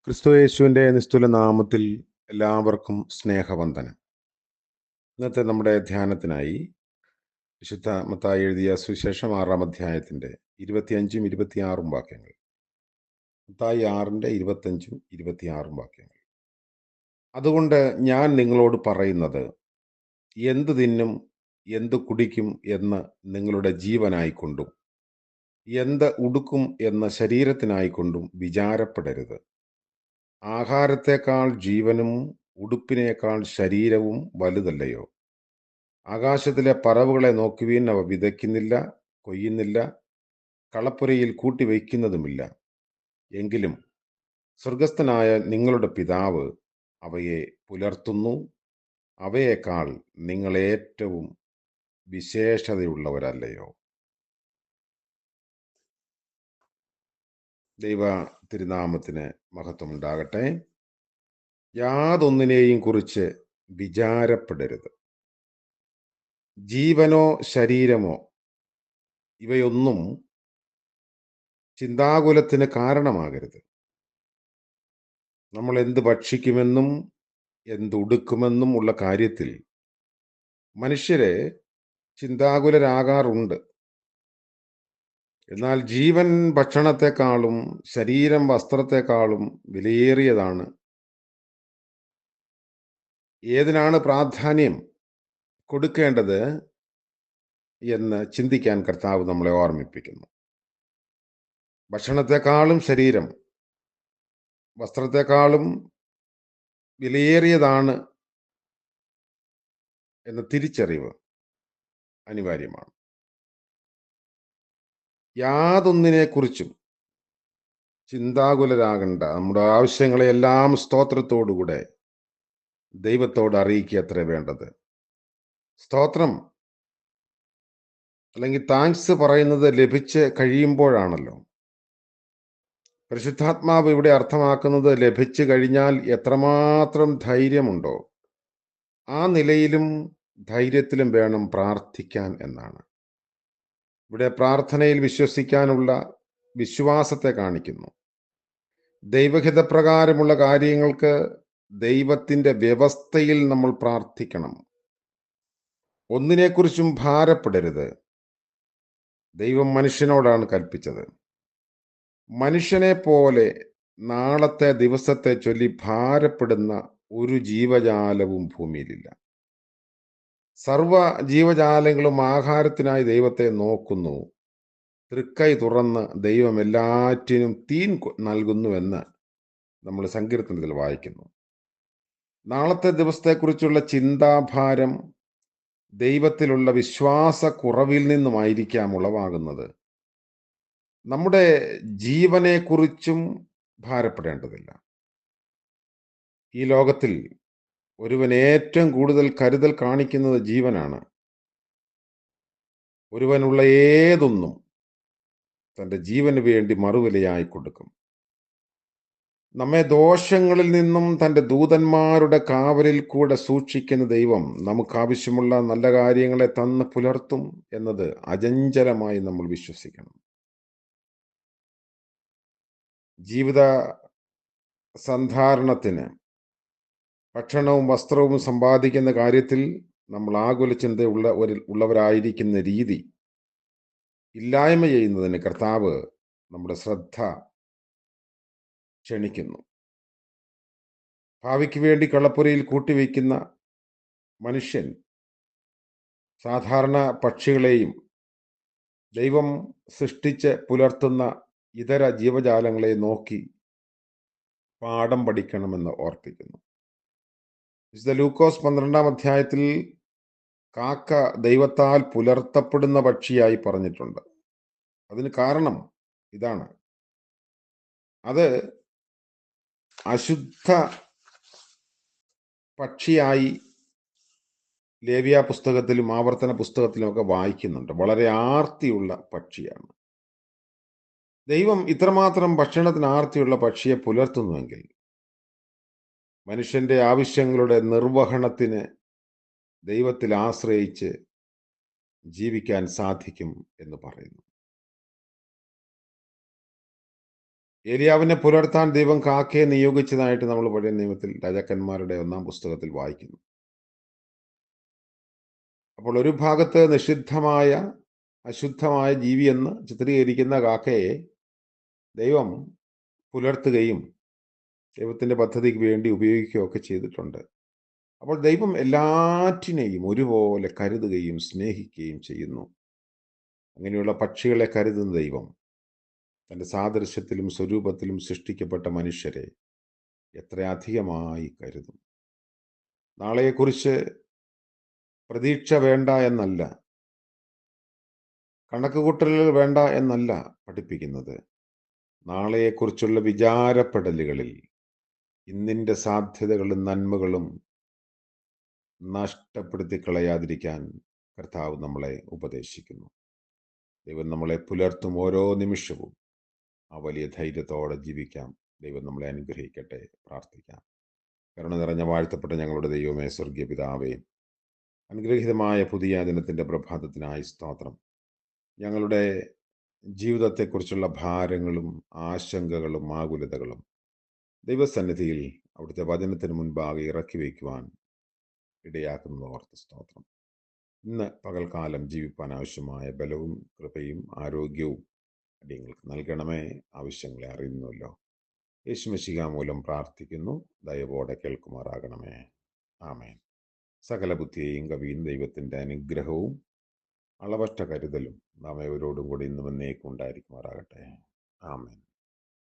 ക്രിസ്തുയേശുവിൻ്റെ നിസ്തുല നാമത്തിൽ എല്ലാവർക്കും സ്നേഹവന്ദനം. ഇന്നത്തെ നമ്മുടെ ധ്യാനത്തിനായി വിശുദ്ധ മത്തായി എഴുതിയ സുവിശേഷം 6-ാം അധ്യായത്തിൻ്റെ 25-ഉം 26-ഉം വാക്യങ്ങൾ. മത്തായി 6-ന്റെ 25-ഉം 26-ഉം വാക്യങ്ങൾ. അതുകൊണ്ട് ഞാൻ നിങ്ങളോട് പറയുന്നത്, എന്ത് തിന്നും എന്ത് കുടിക്കും എന്ന് നിങ്ങളുടെ ജീവനായിക്കൊണ്ടും എന്ത് ഉടുക്കും എന്ന ശരീരത്തിനായിക്കൊണ്ടും വിചാരപ്പെടരുത്. ആഹാരത്തേക്കാൾ ജീവനും ഉടുപ്പിനേക്കാൾ ശരീരവും വലുതല്ലയോ? ആകാശത്തിലെ പറവുകളെ നോക്കുവിൻ, അവ വിതയ്ക്കുന്നില്ല, കൊയ്യുന്നില്ല, കളപ്പുരയിൽ കൂട്ടിവയ്ക്കുന്നതുമില്ല. എങ്കിലും സ്വർഗസ്ഥനായ നിങ്ങളുടെ പിതാവ് അവയെ പുലർത്തുന്നു. അവയേക്കാൾ നിങ്ങൾ ഏറ്റവും വിശേഷതയുള്ളവരല്ലയോ? ദൈവ തിരുനാമത്തിന് മഹത്വമുണ്ടാകട്ടെ. യാതൊന്നിനെയും കുറിച്ച് വിചാരപ്പെടരുത്. ജീവനോ ശരീരമോ ഇവയൊന്നും ചിന്താകുലത്തിന് കാരണമാകരുത്. നമ്മൾ എന്ത് ഭക്ഷിക്കുമെന്നും എന്തുടുക്കുമെന്നും ഉള്ള കാര്യത്തിൽ മനുഷ്യരെ ചിന്താകുലരാകാറുണ്ട്. എന്നാൽ ജീവൻ ഭക്ഷണത്തെക്കാളും ശരീരം വസ്ത്രത്തെക്കാളും വിലയേറിയതാണ്. ഏതിനാണ് പ്രാധാന്യം കൊടുക്കേണ്ടത് എന്ന് ചിന്തിക്കാൻ കർത്താവ് നമ്മളെ ഓർമ്മിപ്പിക്കുന്നു. ഭക്ഷണത്തെക്കാളും ശരീരം വസ്ത്രത്തെക്കാളും വിലയേറിയതാണ് എന്ന തിരിച്ചറിവ് അനിവാര്യമാണ്. യാതൊന്നിനെക്കുറിച്ചും ചിന്താകുലരാകേണ്ട. നമ്മുടെ ആവശ്യങ്ങളെല്ലാം സ്തോത്രത്തോടുകൂടെ ദൈവത്തോട് അറിയിക്കുക അത്ര വേണ്ടത്. സ്തോത്രം അല്ലെങ്കിൽ താങ്ക്സ് പറയുന്നത് ലഭിച്ച് കഴിയുമ്പോഴാണല്ലോ. പരിശുദ്ധാത്മാവ് ഇവിടെ അർത്ഥമാക്കുന്നത് ലഭിച്ചു കഴിഞ്ഞാൽ എത്രമാത്രം ധൈര്യമുണ്ടോ ആ നിലയിലും ധൈര്യത്തിലും വേണം പ്രാർത്ഥിക്കാൻ എന്നാണ്. ഇവിടെ പ്രാർത്ഥനയിൽ വിശ്വസിക്കാനുള്ള വിശ്വാസത്തെ കാണിക്കുന്നു. ദൈവഹിതപ്രകാരമുള്ള കാര്യങ്ങൾക്ക് ദൈവത്തിൻ്റെ വ്യവസ്ഥയിൽ നമ്മൾ പ്രാർത്ഥിക്കണം. ഒന്നിനെക്കുറിച്ചും ഭാരപ്പെടരുത്. ദൈവം മനുഷ്യനോടാണ് കൽപ്പിച്ചത്. മനുഷ്യനെ പോലെ നാളത്തെ ദിവസത്തെ ചൊല്ലി ഭാരപ്പെടുന്ന ഒരു ജീവജാലവും ഭൂമിയിലില്ല. സർവ ജീവജാലങ്ങളും ആഹാരത്തിനായി ദൈവത്തെ നോക്കുന്നു. തൃക്കൈ തുറന്ന് ദൈവം എല്ലാറ്റിനും തീൻ നൽകുന്നുവെന്ന് നമ്മൾ സങ്കീർത്തനത്തിൽ വായിക്കുന്നു. നാളത്തെ ദിവസത്തെക്കുറിച്ചുള്ള ചിന്താഭാരം ദൈവത്തിലുള്ള വിശ്വാസക്കുറവിൽ നിന്നുമായിരിക്കാം ഉളവാകുന്നത്. നമ്മുടെ ജീവനെക്കുറിച്ചും ഭാരപ്പെടേണ്ടതില്ല. ഈ ലോകത്തിൽ ഒരുവൻ ഏറ്റവും കൂടുതൽ കരുതൽ കാണിക്കുന്നത് ജീവനാണ്. ഒരുവനുള്ള ഏതൊന്നും തൻ്റെ ജീവന് വേണ്ടി മറുവിലയായി കൊടുക്കും. നമ്മെ ദോഷങ്ങളിൽ നിന്നും തൻ്റെ ദൂതന്മാരുടെ കാവലിൽ കൂടെ സൂക്ഷിക്കുന്ന ദൈവം നമുക്കാവശ്യമുള്ള നല്ല കാര്യങ്ങളെ തന്ന് പുലർത്തും എന്നത് അചഞ്ചലമായി നമ്മൾ വിശ്വസിക്കണം. ജീവിത സന്ധാരണത്തിന് ഭക്ഷണവും വസ്ത്രവും സമ്പാദിക്കുന്ന കാര്യത്തിൽ നമ്മൾ ആകുല ചിന്ത ഉള്ളവരായിരിക്കുന്ന രീതി ഇല്ലായ്മ ചെയ്യുന്നതിന് കർത്താവ് നമ്മുടെ ശ്രദ്ധ ക്ഷണിക്കുന്നു. ഭാവിക്ക് വേണ്ടി കളപ്പുരയിൽ കൂട്ടിവെക്കുന്ന മനുഷ്യൻ സാധാരണ പക്ഷികളെയും ദൈവം സൃഷ്ടിച്ച് പുലർത്തുന്ന ഇതര ജീവജാലങ്ങളെ നോക്കി പാഠം പഠിക്കണമെന്ന് ഓർപ്പിക്കുന്നു. വിശുദ്ധ ലൂക്കോസ് 12-ാം അധ്യായത്തിൽ കാക്ക ദൈവത്താൽ പുലർത്തപ്പെടുന്ന പക്ഷിയായി പറഞ്ഞിട്ടുണ്ട്. അതിന് കാരണം ഇതാണ്. അത് അശുദ്ധ പക്ഷിയായി ലേവ്യ പുസ്തകത്തിലും ആവർത്തന പുസ്തകത്തിലുമൊക്കെ വായിക്കുന്നുണ്ട്. വളരെ ആർത്തിയുള്ള പക്ഷിയാണ്. ദൈവം ഇത്രമാത്രം ഭക്ഷണത്തിന് ആർത്തിയുള്ള പക്ഷിയെ പുലർത്തുന്നുവെങ്കിൽ മനുഷ്യന്റെ ആവശ്യങ്ങളുടെ നിർവഹണത്തിന് ദൈവത്തിൽ ആശ്രയിച്ച് ജീവിക്കാൻ സാധിക്കും എന്ന് പറയുന്നു. ഏലിയാവിനെ പുലർത്താൻ ദൈവം കാക്കയെ നിയോഗിച്ചതായിട്ട് നമ്മൾ പഴയ നിയമത്തിൽ രാജാക്കന്മാരുടെ 1-ാം പുസ്തകത്തിൽ വായിക്കുന്നു. അപ്പോൾ ഒരു ഭാഗത്ത് നിഷിദ്ധമായ അശുദ്ധമായ ജീവിയെന്ന് ചിത്രീകരിക്കുന്ന കാക്കയെ ദൈവം പുലർത്തുകയും ദൈവത്തിൻ്റെ പദ്ധതിക്ക് വേണ്ടി ഉപയോഗിക്കുകയൊക്കെ ചെയ്തിട്ടുണ്ട്. അപ്പോൾ ദൈവം എല്ലാറ്റിനെയും ഒരുപോലെ കരുതുകയും സ്നേഹിക്കുകയും ചെയ്യുന്നു. അങ്ങനെയുള്ള പക്ഷികളെ കരുതുന്ന ദൈവം തൻ്റെ സാദൃശ്യത്തിലും സ്വരൂപത്തിലും സൃഷ്ടിക്കപ്പെട്ട മനുഷ്യരെ എത്രയധികമായി കരുതും. നാളെയെക്കുറിച്ച് പ്രതീക്ഷ വേണ്ട എന്നല്ല, കണക്കുകൂട്ടലുകൾ വേണ്ട എന്നല്ല പഠിപ്പിക്കുന്നത്. നാളെയെക്കുറിച്ചുള്ള വിചാരപ്പെടലുകളിൽ ഇന്നിൻ്റെ സാധ്യതകളും നന്മകളും നഷ്ടപ്പെടുത്തി കളയാതിരിക്കാൻ കർത്താവ് നമ്മളെ ഉപദേശിക്കുന്നു. ദൈവം നമ്മളെ പുലർത്തും ഓരോ നിമിഷവും. ആ വലിയ ധൈര്യത്തോടെ ജീവിക്കാം. ദൈവം നമ്മളെ അനുഗ്രഹിക്കട്ടെ. പ്രാർത്ഥിക്കാം. കരുണ നിറഞ്ഞ വാഴ്ത്തപ്പെട്ട ഞങ്ങളുടെ ദൈവമേ, സ്വർഗീയ പിതാവേ, അനുഗ്രഹീതമായ പുതിയ ദിനത്തിൻ്റെ പ്രഭാതത്തിനായി സ്തോത്രം. ഞങ്ങളുടെ ജീവിതത്തെക്കുറിച്ചുള്ള ഭാരങ്ങളും ആശങ്കകളും ആകുലതകളും ദൈവസന്നിധിയിൽ അവിടുത്തെ വചനത്തിന് മുൻപാകെ ഇറക്കി വയ്ക്കുവാൻ ഇടയാക്കുന്നത് ഓർത്ത് സ്തോത്രം. ഇന്ന് പകൽക്കാലം ജീവിപ്പാൻ ആവശ്യമായ ബലവും കൃപയും ആരോഗ്യവും അടിയങ്ങൾക്ക് നൽകണമേ. ആവശ്യങ്ങളെ അറിയുന്നുവല്ലോ. യേശുമശിഹ മൂലം പ്രാർത്ഥിക്കുന്നു. ദയവോടെ കേൾക്കുമാറാകണമേ. ആമേൻ. സകല ബുദ്ധിയെയും കവിയും ദൈവത്തിൻ്റെ അനുഗ്രഹവും അളവറ്റ കരുതലും നാം ഏവരോടും കൂടി ഇന്നും എന്നേക്കും ഉണ്ടായിരിക്കുമാറാകട്ടെ. ആമേൻ.